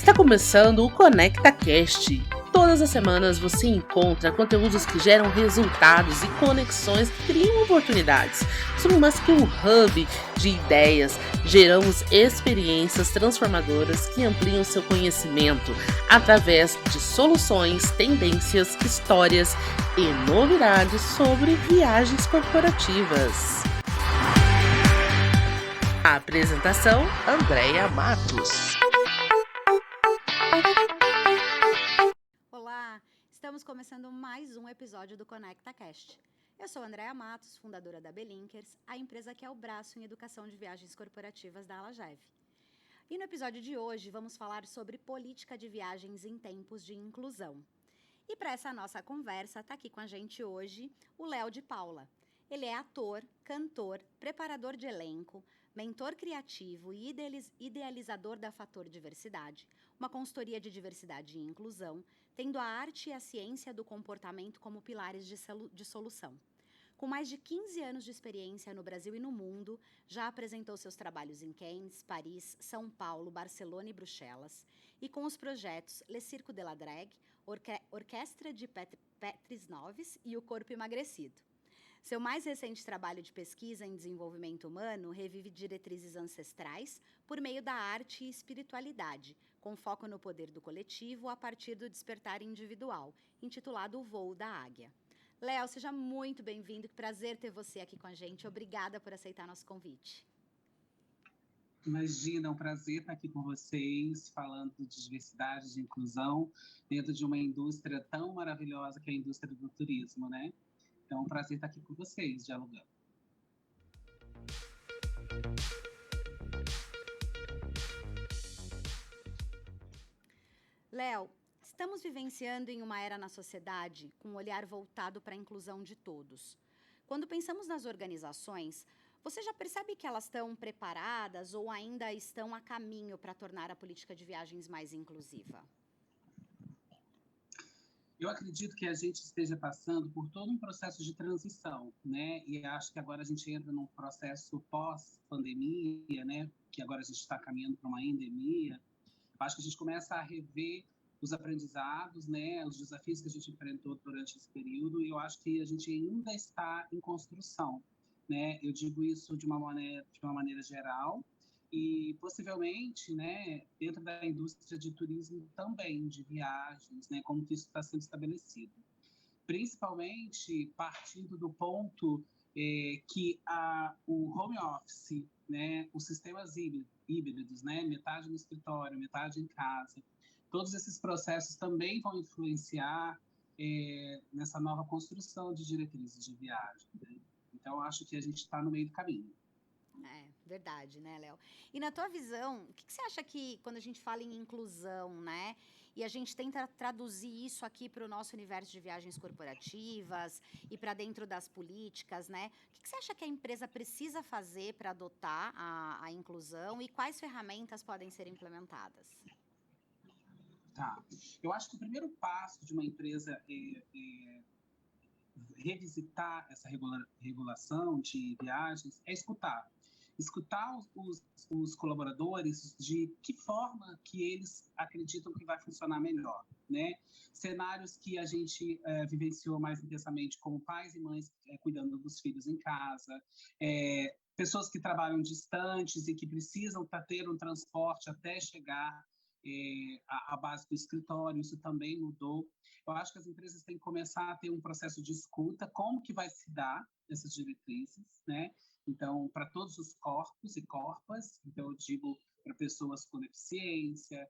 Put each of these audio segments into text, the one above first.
Está começando o Conecta Cast. Todas as semanas você encontra conteúdos que geram resultados e conexões que criam oportunidades. Somos mais que um hub de ideias, geramos experiências transformadoras que ampliam seu conhecimento através de soluções, tendências, histórias e novidades sobre viagens corporativas. A apresentação: Andréia Matos. Olá, estamos começando mais um episódio do Conecta Cast. Eu sou Andréia Matos, fundadora da Belinkers, a empresa que é o braço em educação de viagens corporativas da Alagev. E no episódio de hoje vamos falar sobre política de viagens em tempos de inclusão. E para essa nossa conversa está aqui com a gente hoje o Léo de Paula. Ele é ator, cantor, preparador de elenco, mentor criativo e idealizador da Fator Diversidade, uma consultoria de diversidade e inclusão, tendo a arte e a ciência do comportamento como pilares de solução. Com mais de 15 anos de experiência no Brasil e no mundo, já apresentou seus trabalhos em Cannes, Paris, São Paulo, Barcelona e Bruxelas, e com os projetos Le Circo de la Drague, Orquestra de Petris Noves e O Corpo Emagrecido. Seu mais recente trabalho de pesquisa em desenvolvimento humano revive diretrizes ancestrais por meio da arte e espiritualidade, com foco no poder do coletivo a partir do despertar individual, intitulado O Voo da Águia. Léo, seja muito bem-vindo, que prazer ter você aqui com a gente. Obrigada por aceitar nosso convite. Imagina, é um prazer estar aqui com vocês, falando de diversidade, de inclusão, dentro de uma indústria tão maravilhosa que é a indústria do turismo, né? Então, é um prazer estar aqui com vocês, dialogando. Léo, estamos vivenciando em uma era na sociedade com um olhar voltado para a inclusão de todos. Quando pensamos nas organizações, você já percebe que elas estão preparadas ou ainda estão a caminho para tornar a política de viagens mais inclusiva? Eu acredito que a gente esteja passando por todo um processo de transição, né? E acho que agora a gente entra num processo pós-pandemia, né? Que agora a gente está caminhando para uma endemia. Acho que a gente começa a rever os aprendizados, né? Os desafios que a gente enfrentou durante esse período. E eu acho que a gente ainda está em construção, né? Eu digo isso de uma maneira geral. E possivelmente, né, dentro da indústria de turismo também, de viagens, né, como que isso está sendo estabelecido. Principalmente partindo do ponto que o home office, né, os sistemas híbridos, né, metade no escritório, metade em casa, todos esses processos também vão influenciar nessa nova construção de diretrizes de viagem, né? Então, acho que a gente está no meio do caminho. É, verdade, né, Léo? E na tua visão, o que você acha que, quando a gente fala em inclusão, né, e a gente tenta traduzir isso aqui para o nosso universo de viagens corporativas e para dentro das políticas, né, o que você acha que a empresa precisa fazer para adotar a inclusão e quais ferramentas podem ser implementadas? Tá. Eu acho que o primeiro passo de uma empresa revisitar essa regulação de viagens é escutar. Escutar os colaboradores de que forma que eles acreditam que vai funcionar melhor, né? Cenários que a gente vivenciou mais intensamente, como pais e mães cuidando dos filhos em casa, pessoas que trabalham distantes e que precisam ter um transporte até chegar à base do escritório, isso também mudou. Eu acho que as empresas têm que começar a ter um processo de escuta, como que vai se dar essas diretrizes, né? Então, para todos os corpos e corpas, então eu digo para pessoas com deficiência,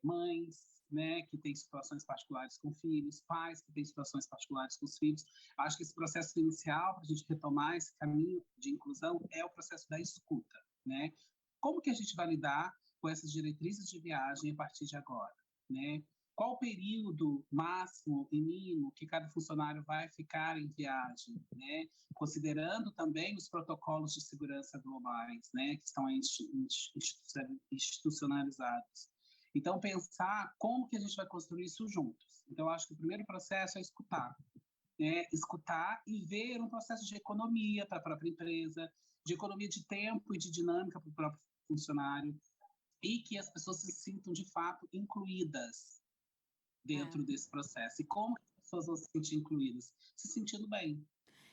mães, né, que têm situações particulares com filhos, pais que têm situações particulares com os filhos. Acho que esse processo inicial, para a gente retomar esse caminho de inclusão, é o processo da escuta, né? Como que a gente vai lidar com essas diretrizes de viagem a partir de agora, né? Qual o período máximo e mínimo que cada funcionário vai ficar em viagem, né? Considerando também os protocolos de segurança globais, né? Que estão institucionalizados. Então, pensar como que a gente vai construir isso juntos. Então, acho que o primeiro processo é escutar. Escutar e ver um processo de economia para a própria empresa, de economia de tempo e de dinâmica para o próprio funcionário, e que as pessoas se sintam, de fato, incluídas dentro desse processo. E como as pessoas vão se sentir incluídas? Se sentindo bem.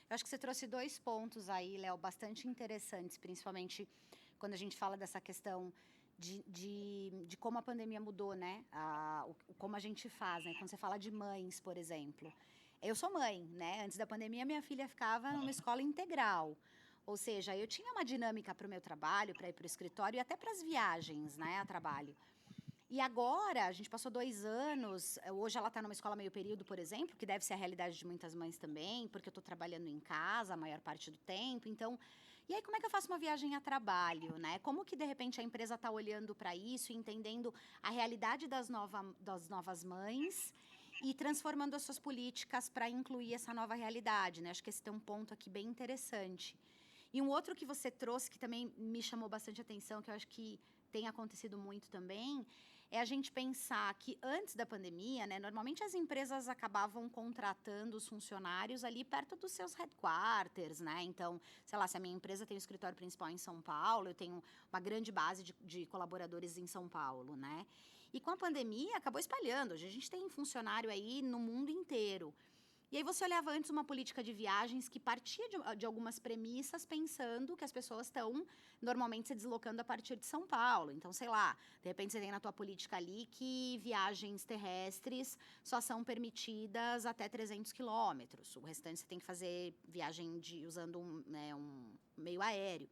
Eu acho que você trouxe 2 pontos aí, Léo, bastante interessantes, principalmente quando a gente fala dessa questão de como a pandemia mudou, né? Como a gente faz, né? Quando você fala de mães, por exemplo. Eu sou mãe, né? Antes da pandemia, minha filha ficava numa escola integral. Ou seja, eu tinha uma dinâmica para o meu trabalho, para ir para o escritório e até para as viagens, né, a trabalho. E agora, a gente passou 2 anos, hoje ela está numa escola meio período, por exemplo, que deve ser a realidade de muitas mães também, porque eu estou trabalhando em casa a maior parte do tempo, então... E aí, como é que eu faço uma viagem a trabalho, né? Como que, de repente, a empresa está olhando para isso, entendendo a realidade das novas mães e transformando as suas políticas para incluir essa nova realidade, né? Acho que esse tem um ponto aqui bem interessante. E um outro que você trouxe, que também me chamou bastante atenção, que eu acho que tem acontecido muito também, é a gente pensar que antes da pandemia, né, normalmente as empresas acabavam contratando os funcionários ali perto dos seus headquarters, né? Então, sei lá, se a minha empresa tem um escritório principal em São Paulo, eu tenho uma grande base de colaboradores em São Paulo, né? E com a pandemia acabou espalhando. Hoje a gente tem funcionário aí no mundo inteiro. E aí você olhava antes uma política de viagens que partia de algumas premissas pensando que as pessoas estão normalmente se deslocando a partir de São Paulo. Então, sei lá, de repente você tem na tua política ali que viagens terrestres só são permitidas até 300 quilômetros. O restante você tem que fazer viagem usando um meio aéreo.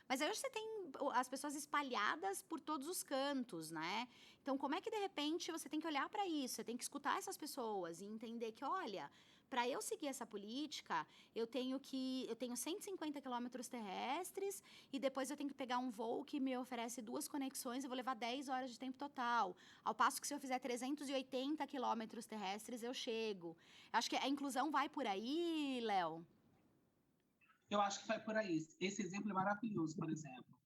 Mas aí hoje você tem as pessoas espalhadas por todos os cantos, né? Então, como é que, de repente, você tem que olhar para isso? Você tem que escutar essas pessoas e entender que, olha, para eu seguir essa política, eu tenho 150 quilômetros terrestres e depois eu tenho que pegar um voo que me oferece 2 conexões e vou levar 10 horas de tempo total. Ao passo que se eu fizer 380 quilômetros terrestres, eu chego. Acho que a inclusão vai por aí, Léo? Eu acho que vai por aí. Esse exemplo é maravilhoso, por exemplo.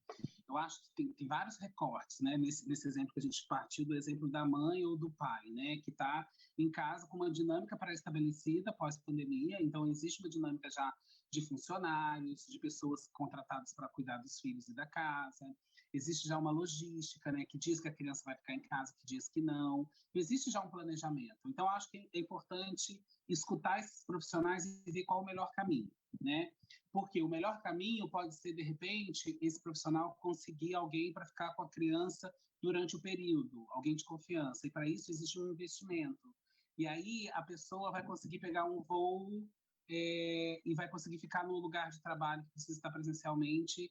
Eu acho que tem vários recortes, né? Nesse exemplo que a gente partiu do exemplo da mãe ou do pai, né? Que está em casa com uma dinâmica pré-estabelecida pós-pandemia. Então, existe uma dinâmica já de funcionários, de pessoas contratadas para cuidar dos filhos e da casa. Existe já uma logística, né? Que diz que a criança vai ficar em casa, que diz que não. Existe já um planejamento. Então, acho que é importante escutar esses profissionais e ver qual é o melhor caminho, né? Porque o melhor caminho pode ser, de repente, esse profissional conseguir alguém para ficar com a criança durante o período, alguém de confiança. E para isso existe um investimento. E aí a pessoa vai conseguir pegar um voo e vai conseguir ficar no lugar de trabalho que precisa estar presencialmente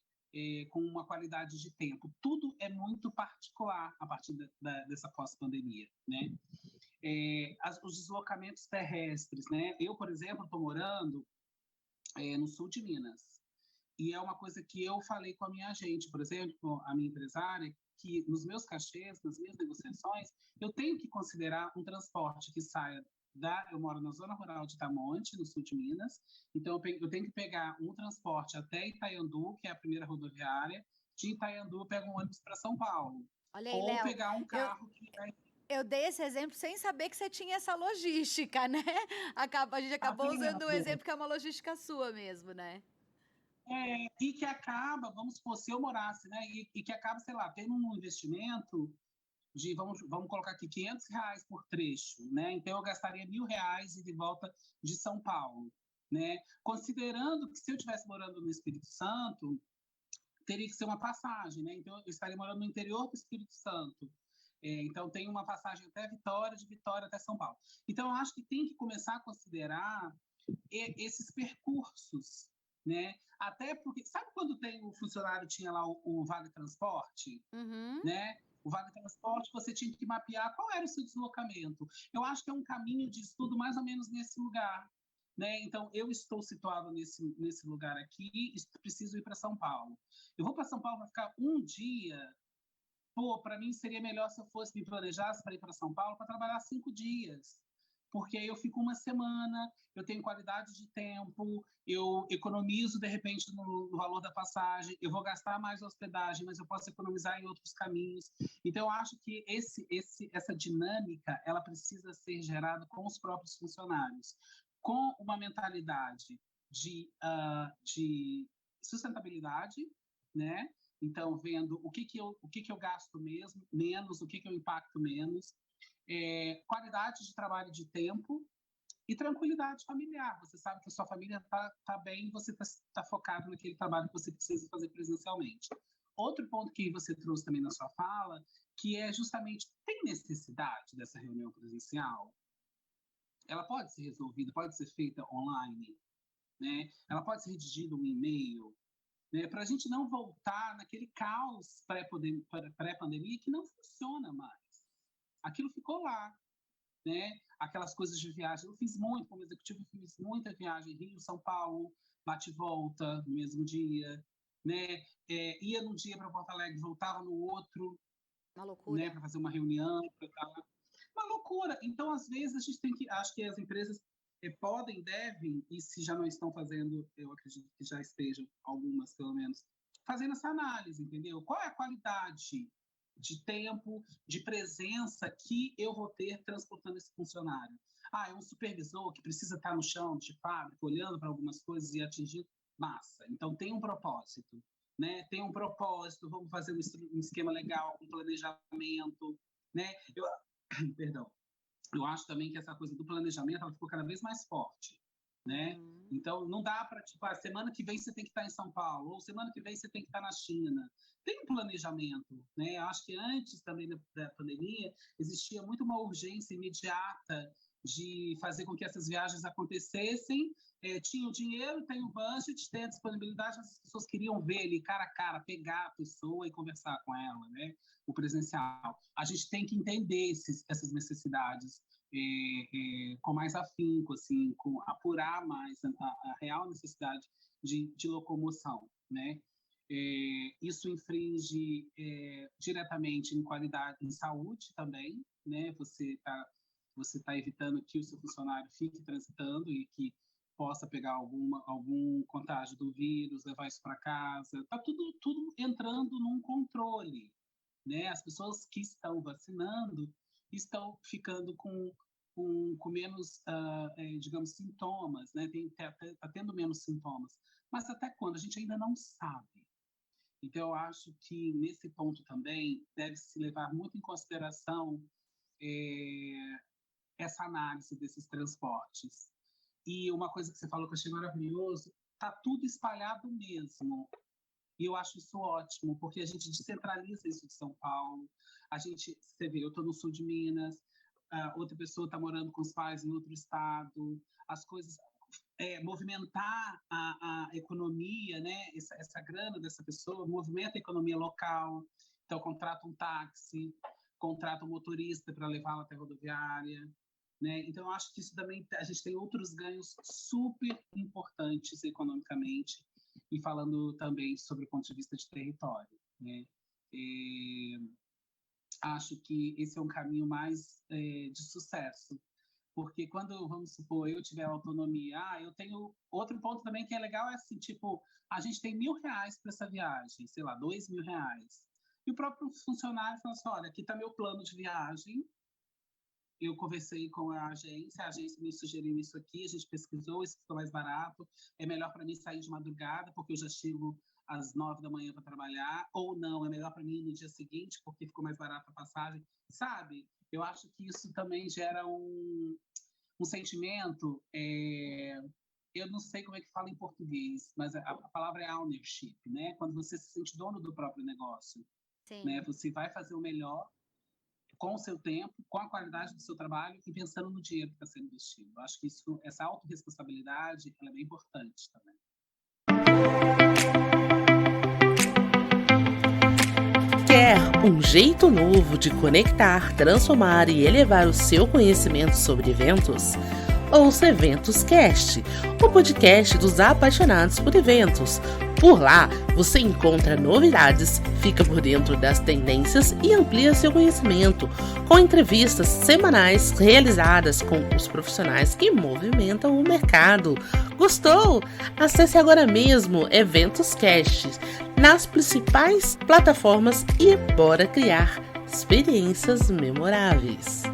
com uma qualidade de tempo. Tudo é muito particular a partir dessa pós-pandemia, né? Os deslocamentos terrestres, né? Eu, por exemplo, estou morando no sul de Minas. E é uma coisa que eu falei com a minha agente, por exemplo, a minha empresária, que nos meus cachês, nas minhas negociações, eu tenho que considerar um transporte que saia eu moro na zona rural de Tamonte, no sul de Minas, então eu tenho que pegar um transporte até Itaiandu, que é a primeira rodoviária, de Itaiandu eu pego um ônibus para São Paulo, Olha aí, ou Léo, pegar um carro que vai... eu dei esse exemplo sem saber que você tinha essa logística, né? A gente Tá acabou usando um vendo? exemplo que é uma logística sua mesmo, né? E que acaba, vamos supor, se eu morasse, né, e que acaba, sei lá, tendo um investimento de, vamos colocar aqui, R$ 500 por trecho, né? Então eu gastaria R$ 1.000 e de volta de São Paulo, né? Considerando que se eu estivesse morando no Espírito Santo, teria que ser uma passagem, né? Então eu estaria morando no interior do Espírito Santo. Então tem uma passagem até Vitória, de Vitória até São Paulo. Então eu acho que tem que começar a considerar esses percursos, né? Até porque, sabe quando o funcionário tinha lá o Vale Transporte, Uhum. né? O Vale Transporte, você tinha que mapear qual era o seu deslocamento. Eu acho que é um caminho de estudo mais ou menos nesse lugar, né? Então, eu estou situado nesse lugar aqui e preciso ir para São Paulo. Eu vou para São Paulo para ficar um dia. Pô, para mim seria melhor se eu fosse me planejasse para ir para São Paulo para trabalhar 5 dias, porque aí eu fico uma semana, eu tenho qualidade de tempo, eu economizo, de repente, no valor da passagem, eu vou gastar mais hospedagem, mas eu posso economizar em outros caminhos. Então, eu acho que essa dinâmica ela precisa ser gerada com os próprios funcionários, com uma mentalidade de sustentabilidade, né? Então, vendo o que eu gasto menos, o que eu impacto menos, qualidade de trabalho de tempo e tranquilidade familiar. Você sabe que a sua família tá bem e você tá focado naquele trabalho que você precisa fazer presencialmente. Outro ponto que você trouxe também na sua fala, que é justamente, tem necessidade dessa reunião presencial? Ela pode ser resolvida, pode ser feita online, né? Ela pode ser redigida um e-mail, né? Para a gente não voltar naquele caos pré-pandemia que não funciona mais. Aquilo ficou lá, né? Aquelas coisas de viagem. Eu fiz muito, como executivo, fiz muita viagem Rio, São Paulo, bate e volta no mesmo dia, né? Ia num dia para Porto Alegre, voltava no outro, uma loucura, né? Para fazer uma reunião, uma loucura. Então, às vezes, a gente tem que, acho que as empresas podem, devem, e se já não estão fazendo, eu acredito que já estejam, algumas pelo menos, fazendo essa análise, entendeu? Qual é a qualidade de tempo, de presença que eu vou ter transportando esse funcionário? É um supervisor que precisa estar no chão de fábrica, olhando para algumas coisas e atingindo. Massa. Então, tem um propósito, né? Tem um propósito, vamos fazer um esquema legal, um planejamento, né? Perdão. Eu acho também que essa coisa do planejamento ela ficou cada vez mais forte, né? Então, não dá para, semana que vem você tem que estar em São Paulo, ou semana que vem você tem que estar na China. Tem um planejamento, né? Eu acho que antes também da pandemia, existia muito uma urgência imediata de fazer com que essas viagens acontecessem. Tinha o dinheiro, tem o budget, tem a disponibilidade, as pessoas queriam ver ali cara a cara, pegar a pessoa e conversar com ela, né? O presencial. A gente tem que entender essas necessidades com mais afinco, assim, apurar mais a real necessidade de locomoção, né? Isso infringe diretamente em qualidade, em saúde também, né? Você tá evitando que o seu funcionário fique transitando e que possa pegar algum contágio do vírus, levar isso para casa. Tá tudo entrando num controle, né? As pessoas que estão vacinando estão ficando com menos, digamos, sintomas, né? Tá tendo menos sintomas. Mas até quando? A gente ainda não sabe. Então, eu acho que, nesse ponto também, deve-se levar muito em consideração essa análise desses transportes. E uma coisa que você falou que eu achei maravilhoso, tá tudo espalhado mesmo. E eu acho isso ótimo, porque a gente descentraliza isso de São Paulo. Você vê, eu estou no sul de Minas, outra pessoa está morando com os pais em outro estado. As coisas, movimentar a economia, né? Essa grana dessa pessoa movimenta a economia local. Então, contrata um táxi, contrata um motorista para levá-la até a rodoviária. Né? Então, eu acho que isso também, a gente tem outros ganhos super importantes economicamente, e falando também sobre o ponto de vista de território, né? Acho que esse é um caminho mais de sucesso, porque quando, vamos supor, eu tiver autonomia, eu tenho outro ponto também que é legal, é assim, tipo, a gente tem R$1.000 para essa viagem, sei lá, R$2.000, e o próprio funcionário fala assim, olha, aqui está meu plano de viagem, eu conversei com a agência me sugeriu isso aqui, a gente pesquisou, isso ficou mais barato, é melhor para mim sair de madrugada, porque eu já chego às 9 da manhã para trabalhar, ou não, é melhor para mim no dia seguinte, porque ficou mais barato a passagem, sabe? Eu acho que isso também gera um sentimento, eu não sei como é que fala em português, mas a palavra é ownership, né? Quando você se sente dono do próprio negócio, né? Você vai fazer o melhor com o seu tempo, com a qualidade do seu trabalho e pensando no dinheiro que está sendo investido. Eu acho que essa autorresponsabilidade é bem importante também. Quer um jeito novo de conectar, transformar e elevar o seu conhecimento sobre eventos? Ouça Eventos Cast, o podcast dos apaixonados por eventos. Por lá, você encontra novidades, fica por dentro das tendências e amplia seu conhecimento, com entrevistas semanais realizadas com os profissionais que movimentam o mercado. Gostou? Acesse agora mesmo Eventos Cast nas principais plataformas e bora criar experiências memoráveis.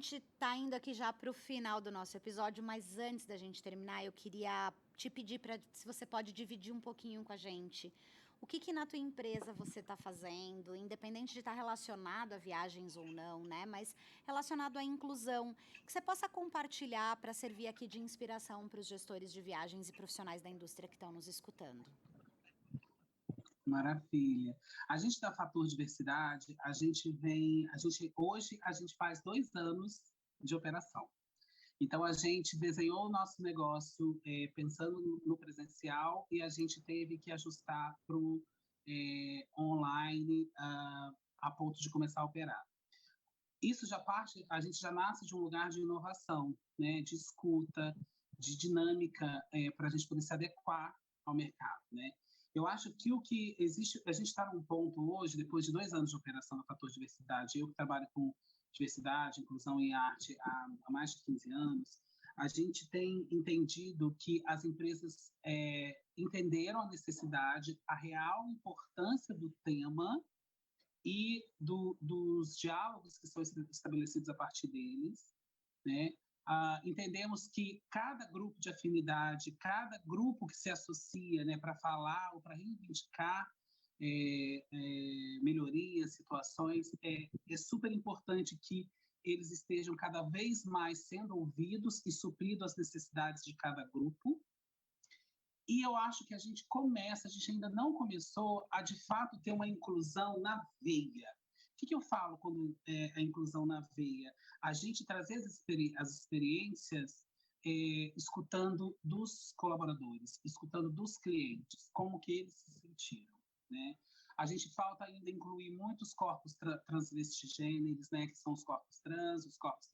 gente está indo aqui já para o final do nosso episódio, mas antes da gente terminar, eu queria te pedir se você pode dividir um pouquinho com a gente. O que na tua empresa você está fazendo, independente de estar relacionado a viagens ou não, né? Mas relacionado à inclusão, que você possa compartilhar para servir aqui de inspiração para os gestores de viagens e profissionais da indústria que estão nos escutando. Maravilha. A gente da Fator Diversidade, hoje a gente faz 2 anos de operação. Então, a gente desenhou o nosso negócio pensando no presencial e a gente teve que ajustar para o online a ponto de começar a operar. Isso a gente já nasce de um lugar de inovação, né, de escuta, de dinâmica, para a gente poder se adequar ao mercado, né? Eu acho que o que existe, a gente está num ponto hoje, depois de 2 anos de operação da Fator Diversidade, eu que trabalho com diversidade, inclusão e arte há mais de 15 anos, a gente tem entendido que as empresas entenderam a necessidade, a real importância do tema e dos diálogos que são estabelecidos a partir deles, né? Entendemos que cada grupo de afinidade, cada grupo que se associa, né, para falar ou para reivindicar melhorias, situações, é super importante que eles estejam cada vez mais sendo ouvidos e suprindo as necessidades de cada grupo. E eu acho que a gente ainda não começou a, de fato, ter uma inclusão na veia. O que eu falo quando a inclusão na veia? A gente trazer as experiências escutando dos colaboradores, escutando dos clientes, como que eles se sentiram, né? A gente falta ainda incluir muitos corpos transvestigêneros, né, que são os corpos trans, os corpos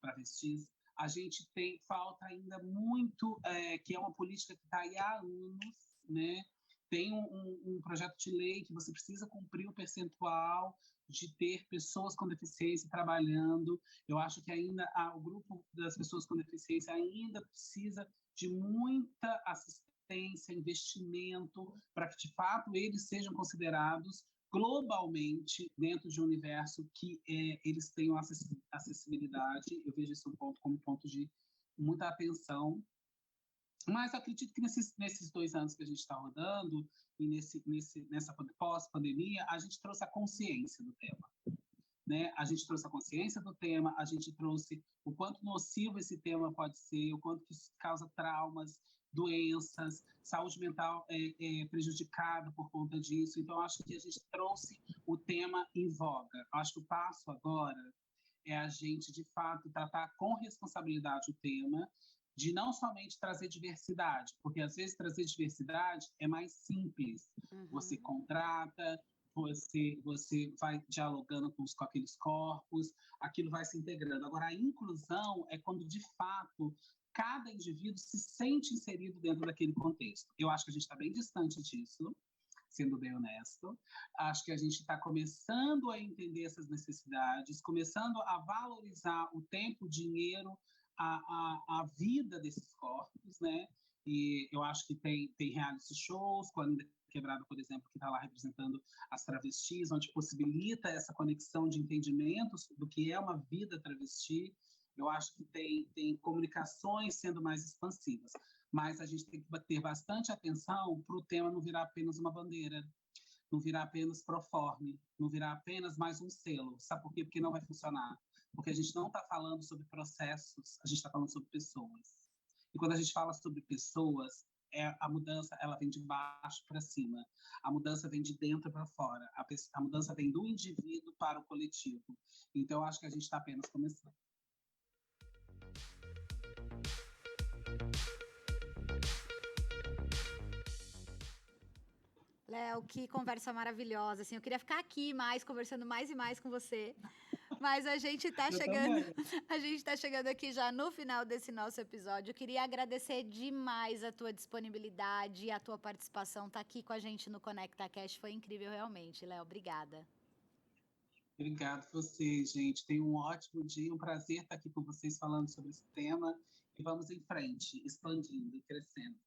travestis. A gente falta ainda muito, que é uma política que está aí há anos, né? Tem um projeto de lei que você precisa cumprir o percentual de ter pessoas com deficiência trabalhando. Eu acho que ainda o grupo das pessoas com deficiência ainda precisa de muita assistência, investimento, para que, de fato, eles sejam considerados globalmente dentro de um universo que eles tenham acessibilidade. Eu vejo esse como ponto de muita atenção. Mas eu acredito que nesses 2 anos que a gente está rodando, e nessa pós-pandemia, a gente trouxe a consciência do tema, né? A gente trouxe a consciência do tema, a gente trouxe o quanto nocivo esse tema pode ser, o quanto que isso causa traumas, doenças, saúde mental prejudicada por conta disso. Então, acho que a gente trouxe o tema em voga. Acho que o passo agora é a gente, de fato, tratar com responsabilidade o tema, de não somente trazer diversidade, porque às vezes trazer diversidade é mais simples. Uhum. Você contrata, você vai dialogando com aqueles corpos, aquilo vai se integrando. Agora, a inclusão é quando, de fato, cada indivíduo se sente inserido dentro daquele contexto. Eu acho que a gente está bem distante disso, sendo bem honesto. Acho que a gente está começando a entender essas necessidades, começando a valorizar o tempo, o dinheiro, a vida desses corpos, né? E eu acho que tem reality shows, com a Linda Quebrada, por exemplo, que está lá representando as travestis, onde possibilita essa conexão de entendimentos do que é uma vida travesti. Eu acho que tem comunicações sendo mais expansivas, mas a gente tem que ter bastante atenção para o tema não virar apenas uma bandeira, não virar apenas proforme, não virar apenas mais um selo. Sabe por quê? Porque não vai funcionar. Porque a gente não está falando sobre processos, a gente está falando sobre pessoas. E quando a gente fala sobre pessoas, a mudança ela vem de baixo para cima. A mudança vem de dentro para fora. A mudança vem do indivíduo para o coletivo. Então, eu acho que a gente está apenas começando. Léo, que conversa maravilhosa, assim, eu queria ficar aqui conversando mais e mais com você, mas a gente tá chegando aqui já no final desse nosso episódio. Eu queria agradecer demais a tua disponibilidade e a tua participação, tá aqui com a gente no Conecta Cast, foi incrível realmente, Léo, obrigada. Obrigado a vocês, gente. Tenham um ótimo dia, um prazer estar aqui com vocês falando sobre esse tema e vamos em frente, expandindo e crescendo.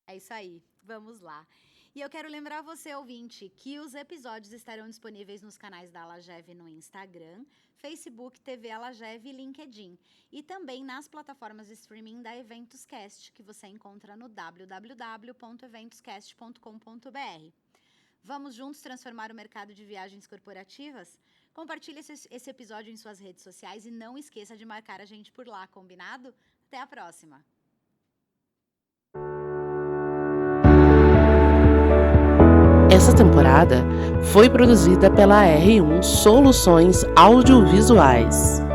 É isso aí, vamos lá. E eu quero lembrar você, ouvinte, que os episódios estarão disponíveis nos canais da Alagev no Instagram, Facebook, TV Alagev e LinkedIn. E também nas plataformas de streaming da EventosCast, que você encontra no www.eventoscast.com.br. Vamos juntos transformar o mercado de viagens corporativas? Compartilhe esse episódio em suas redes sociais e não esqueça de marcar a gente por lá, combinado? Até a próxima! Essa temporada foi produzida pela R1 Soluções Audiovisuais.